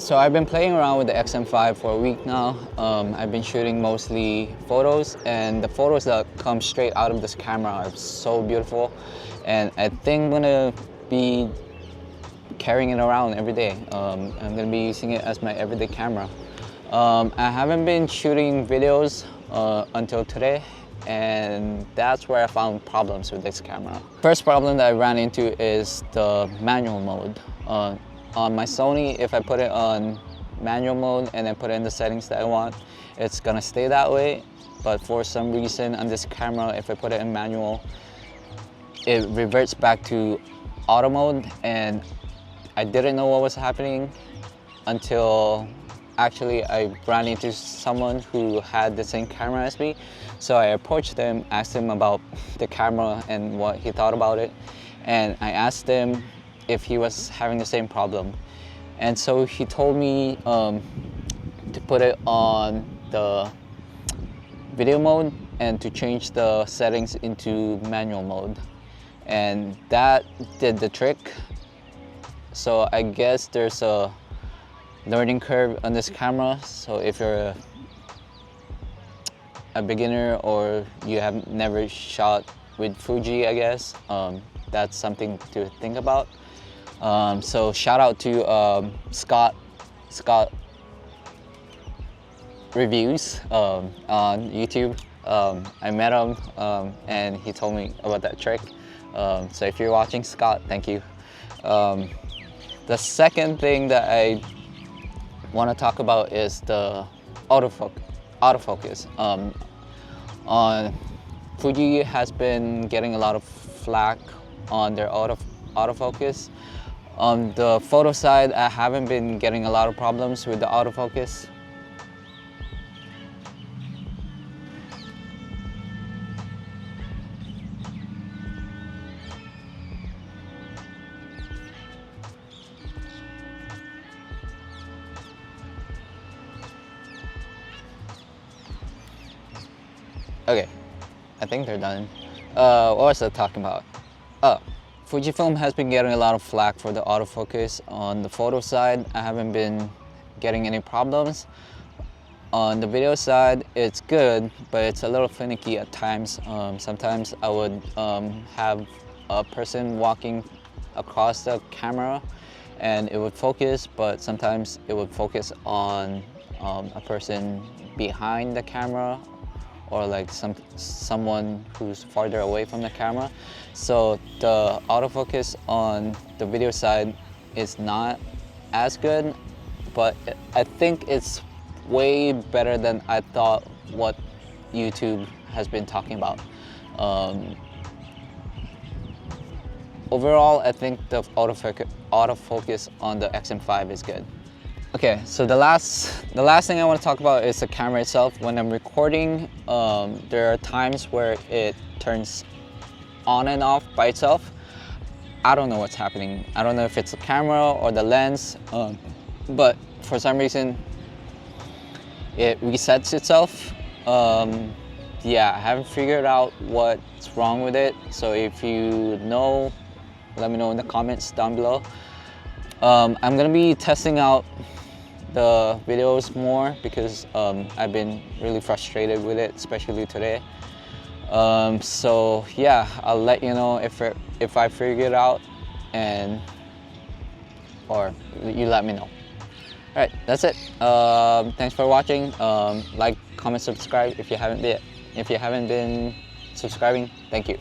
So I've been playing around with the X-M5 for a week now. I've been shooting mostly photos, and the photos that come straight out of this camera are so beautiful. And I think I'm gonna be carrying it around every day. I'm gonna be using it as my everyday camera. I haven't been shooting videos until today, and that's where I found problems with this camera. First problem that I ran into is the manual mode. On my Sony, if I put it on manual mode and then put it in the settings that I want, it's gonna stay that way. But for some reason on this camera, if I put it in manual, it reverts back to auto mode, and I didn't know what was happening until actually I ran into someone who had the same camera as me. So I approached them, asked him about the camera and what he thought about it, and I asked him if he was having the same problem. And so he told me to put it on the video mode and to change the settings into manual mode. And that did the trick. So I guess there's a learning curve on this camera. So if you're a beginner or you have never shot with Fuji, I guess, that's something to think about. So shout out to Scott Reviews on YouTube. I met him and he told me about that trick. So if you're watching, Scott, thank you. The second thing that I want to talk about is the autofocus. Fuji has been getting a lot of flack on their autofocus. On the photo side, I haven't been getting a lot of problems with the autofocus. Okay, I think they're done. What was I talking about? Fujifilm has been getting a lot of flack for the autofocus. On the photo side, I haven't been getting any problems. On the video side, it's good, but it's a little finicky at times. Sometimes I would have a person walking across the camera and it would focus, but sometimes it would focus on a person behind the camera, or like someone who's farther away from the camera. So the autofocus on the video side is not as good, but I think it's way better than I thought what YouTube has been talking about. Overall, I think the autofocus on the X-M5 is good. Okay, so the last thing I want to talk about is the camera itself. When I'm recording, there are times where it turns on and off by itself. I don't know what's happening. I don't know if it's the camera or the lens, but for some reason it resets itself. Yeah, I haven't figured out what's wrong with it. So if you know, let me know in the comments down below. I'm gonna be testing out the videos more because I've been really frustrated with it, especially today. So yeah, I'll let you know if I figure it out, or you let me know. All right, that's it. Thanks for watching. Like, comment, subscribe if you haven't been subscribing. Thank you.